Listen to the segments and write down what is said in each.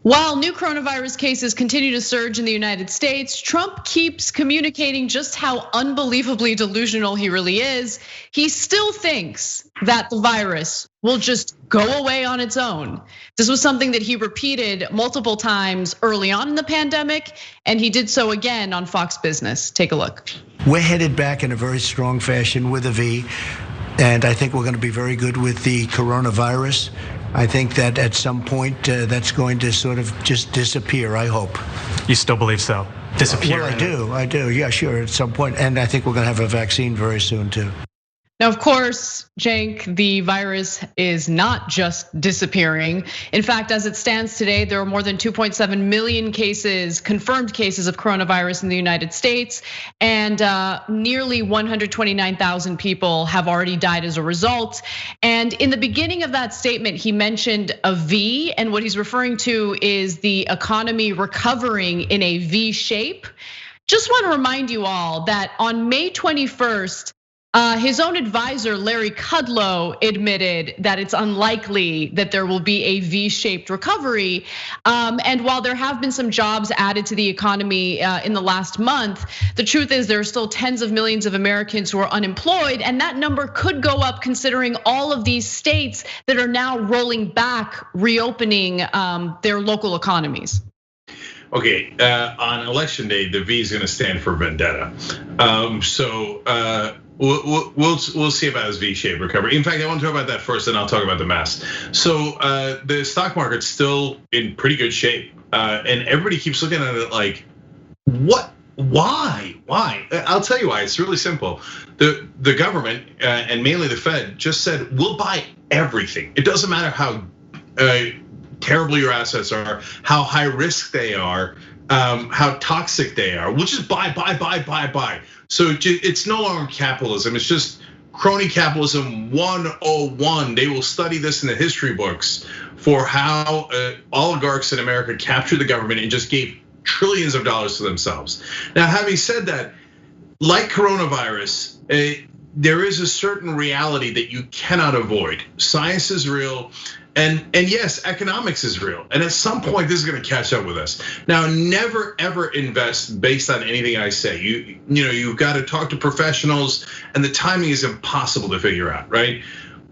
While new coronavirus cases continue to surge in the United States, Trump keeps communicating just how unbelievably delusional he really is. He still thinks that the virus will just go away on its own. This was something that he repeated multiple times early on in the pandemic, and he did so again on Fox Business. Take a look. We're headed back in a very strong fashion with a V, and I think we're going to be very good with the coronavirus. I think that at some point that's going to sort of just disappear, I hope. You still believe so? Disappear? Well, I do, yeah, sure, at some point. And I think we're gonna have a vaccine very soon too. Now, of course, Cenk, the virus is not just disappearing. In fact, as it stands today, there are more than 2.7 million cases, confirmed cases of coronavirus in the United States, and nearly 129,000 people have already died as a result. And in the beginning of that statement, he mentioned a V, and what he's referring to is the economy recovering in a V shape. Just want to remind you all that on May 21st, his own advisor, Larry Kudlow, admitted that it's unlikely that there will be a V-shaped recovery. And while there have been some jobs added to the economy in the last month, the truth is there are still tens of millions of Americans who are unemployed, and that number could go up considering all of these states that are now rolling back, reopening their local economies. Okay, on election day, the V is going to stand for vendetta. We'll see about his V-shaped recovery. In fact, I want to talk about that first, and I'll talk about the mask. So the stock market's still in pretty good shape, and everybody keeps looking at it like, what? Why? I'll tell you why. It's really simple. The government and mainly the Fed just said we'll buy everything. It doesn't matter how terrible your assets are, how high risk they are, how toxic they are. We'll just buy. So it's no longer capitalism. It's just crony capitalism 101. They will study this in the history books for how oligarchs in America captured the government and just gave trillions of dollars to themselves. Now, having said that, like coronavirus, there is a certain reality that you cannot avoid. Science is real. And yes, economics is real. And at some point, this is gonna catch up with us. Now, never ever invest based on anything I say. You've got to talk to professionals, and the timing is impossible to figure out, right?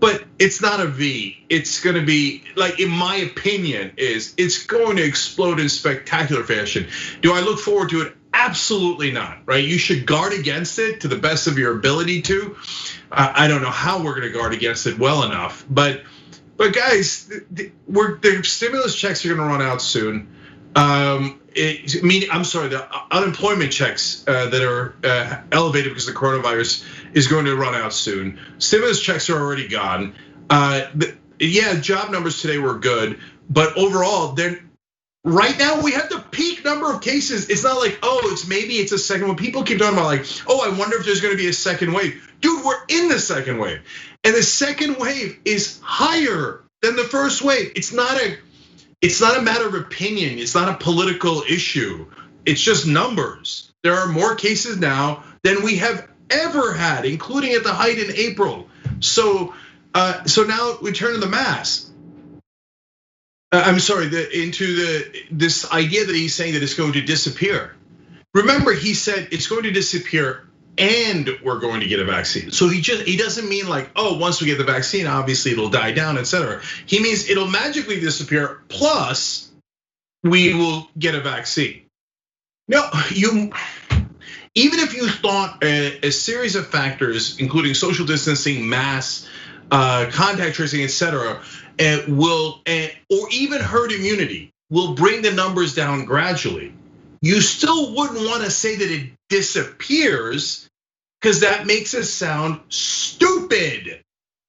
But it's not a V. It's gonna be, like, in my opinion, it's going to explode in spectacular fashion. Do I look forward to it? Absolutely not, right? You should guard against it to the best of your ability to. I don't know how we're gonna guard against it well enough, but guys, the stimulus checks are gonna run out soon. The unemployment checks that are elevated because the coronavirus is going to run out soon. Stimulus checks are already gone. Yeah, job numbers today were good, but overall, right now we have the peak number of cases. It's not like, maybe it's a second one. People keep talking about like, I wonder if there's gonna be a second wave. Dude, we're in the second wave. And the second wave is higher than the first wave. It's not a matter of opinion. It's not a political issue. It's just numbers. There are more cases now than we have ever had, including at the height in April. So now we turn to the mask. This idea that he's saying that it's going to disappear. Remember, he said it's going to disappear and we're going to get a vaccine. So he doesn't mean like, once we get the vaccine, obviously it'll die down, etc. He means it'll magically disappear, plus we will get a vaccine. No, even if you thought a series of factors, including social distancing, masks, contact tracing, etc., or even herd immunity will bring the numbers down gradually, you still wouldn't want to say that it disappears, because that makes it sound stupid.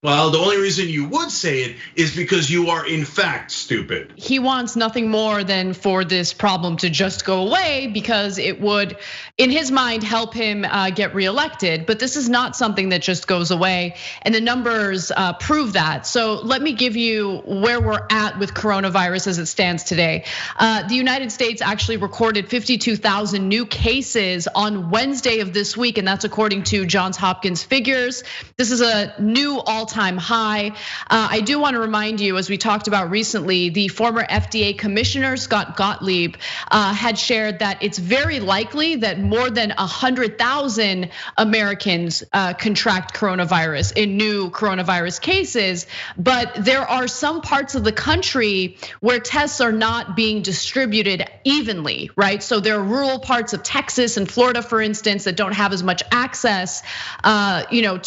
Well, the only reason you would say it is because you are in fact stupid. He wants nothing more than for this problem to just go away because it would, in his mind, help him get reelected. But this is not something that just goes away, and the numbers prove that. So let me give you where we're at with coronavirus as it stands today. The United States actually recorded 52,000 new cases on Wednesday of this week, and that's according to Johns Hopkins figures. This is a new all-time all-time high. I do want to remind you, as we talked about recently, the former FDA commissioner, Scott Gottlieb, had shared that it's very likely that more than 100,000 Americans contract coronavirus in new coronavirus cases. But there are some parts of the country where tests are not being distributed evenly, right? So there are rural parts of Texas and Florida, for instance, that don't have as much access,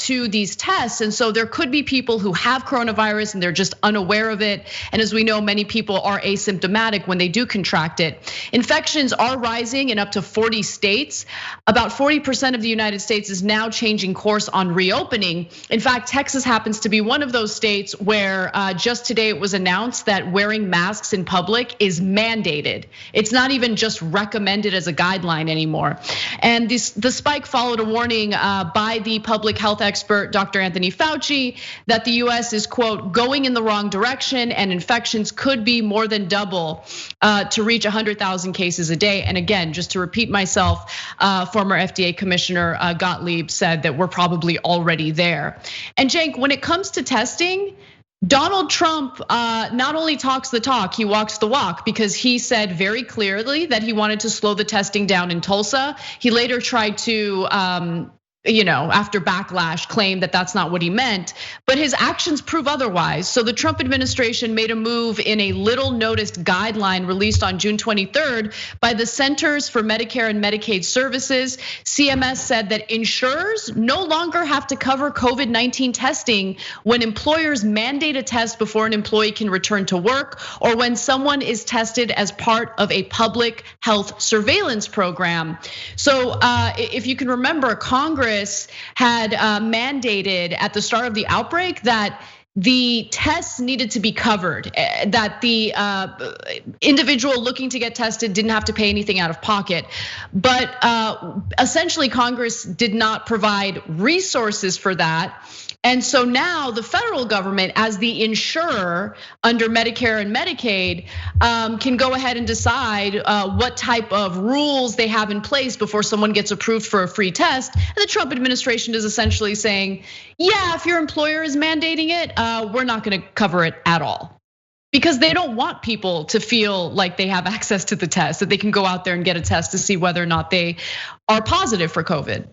to these tests. And so there could be people who have coronavirus and they're just unaware of it. And as we know, many people are asymptomatic when they do contract it. Infections are rising in up to 40 states. About 40% of the United States is now changing course on reopening. In fact, Texas happens to be one of those states where just today it was announced that wearing masks in public is mandated. It's not even just recommended as a guideline anymore. And the spike followed a warning by the public health expert, Dr. Anthony Fauci, that the US is, quote, going in the wrong direction and infections could be more than double to reach 100,000 cases a day. And again, just to repeat myself, former FDA Commissioner Gottlieb said that we're probably already there. And Cenk, when it comes to testing, Donald Trump not only talks the talk, he walks the walk, because he said very clearly that he wanted to slow the testing down in Tulsa. He later tried to, after backlash, claim that that's not what he meant, but his actions prove otherwise. So the Trump administration made a move in a little noticed guideline released on June 23rd by the Centers for Medicare and Medicaid Services. CMS said that insurers no longer have to cover COVID-19 testing when employers mandate a test before an employee can return to work, or when someone is tested as part of a public health surveillance program. So if you can remember, Congress had mandated at the start of the outbreak that the tests needed to be covered, that the individual looking to get tested didn't have to pay anything out of pocket. But essentially, Congress did not provide resources for that. And so now the federal government, as the insurer under Medicare and Medicaid, can go ahead and decide what type of rules they have in place before someone gets approved for a free test. And the Trump administration is essentially saying, yeah, if your employer is mandating it, we're not gonna cover it at all. Because they don't want people to feel like they have access to the test, that they can go out there and get a test to see whether or not they are positive for COVID.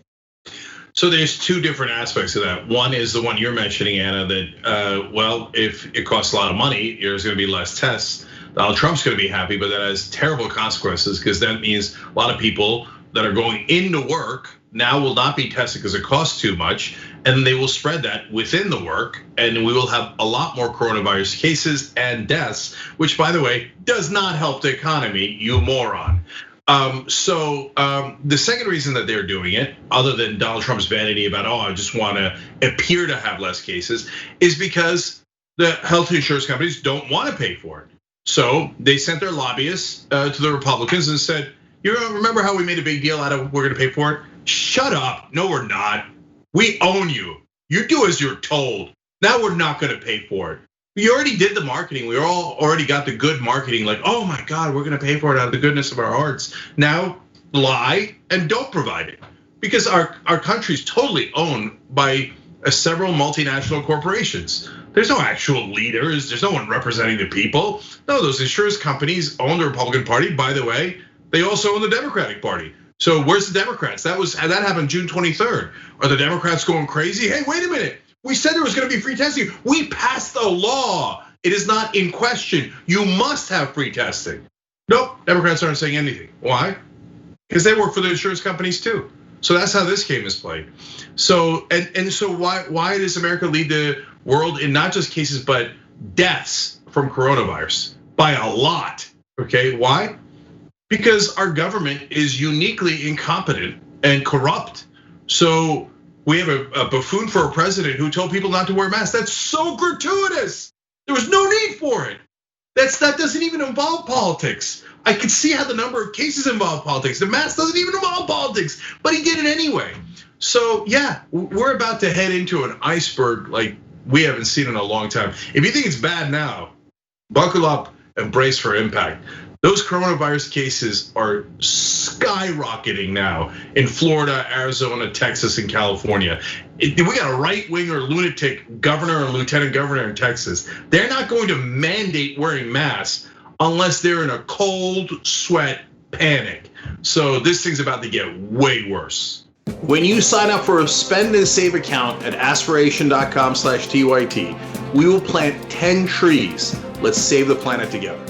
So there's two different aspects of that. One is the one you're mentioning, Anna, that well, if it costs a lot of money, there's gonna be less tests. Donald Trump's gonna be happy, but that has terrible consequences, because that means a lot of people that are going into work now will not be tested because it costs too much, and they will spread that within the work, and we will have a lot more coronavirus cases and deaths, which, by the way, does not help the economy, you moron. So the second reason that they're doing it, other than Donald Trump's vanity about, I just want to appear to have less cases, is because the health insurance companies don't want to pay for it. So they sent their lobbyists to the Republicans and said, you remember how we made a big deal out of we're going to pay for it? Shut up. No, we're not. We own you. You do as you're told. Now we're not going to pay for it. We already did the marketing. We all already got the good marketing, like, oh my God, we're gonna pay for it out of the goodness of our hearts. Now lie and don't provide it, because our country's totally owned by several multinational corporations. There's no actual leaders. There's no one representing the people. No, those insurance companies own the Republican Party. By the way, they also own the Democratic Party. So where's the Democrats? That happened June 23rd. Are the Democrats going crazy? Hey, wait a minute. We said there was gonna be free testing. We passed a law. It is not in question. You must have free testing. Nope, Democrats aren't saying anything. Why? Because they work for the insurance companies too. So that's how this game is played. So and so why does America lead the world in not just cases but deaths from coronavirus by a lot? Okay, why? Because our government is uniquely incompetent and corrupt. So we have a buffoon for a president who told people not to wear masks. That's so gratuitous. There was no need for it. That doesn't even involve politics. I could see how the number of cases involve politics. The mask doesn't even involve politics, but he did it anyway. So yeah, we're about to head into an iceberg like we haven't seen in a long time. If you think it's bad now, buckle up and brace for impact. Those coronavirus cases are skyrocketing now in Florida, Arizona, Texas, and California. We got a right-wing or lunatic governor or lieutenant governor in Texas. They're not going to mandate wearing masks unless they're in a cold sweat panic. So this thing's about to get way worse. When you sign up for a spend and save account at aspiration.com/TYT, we will plant 10 trees. Let's save the planet together.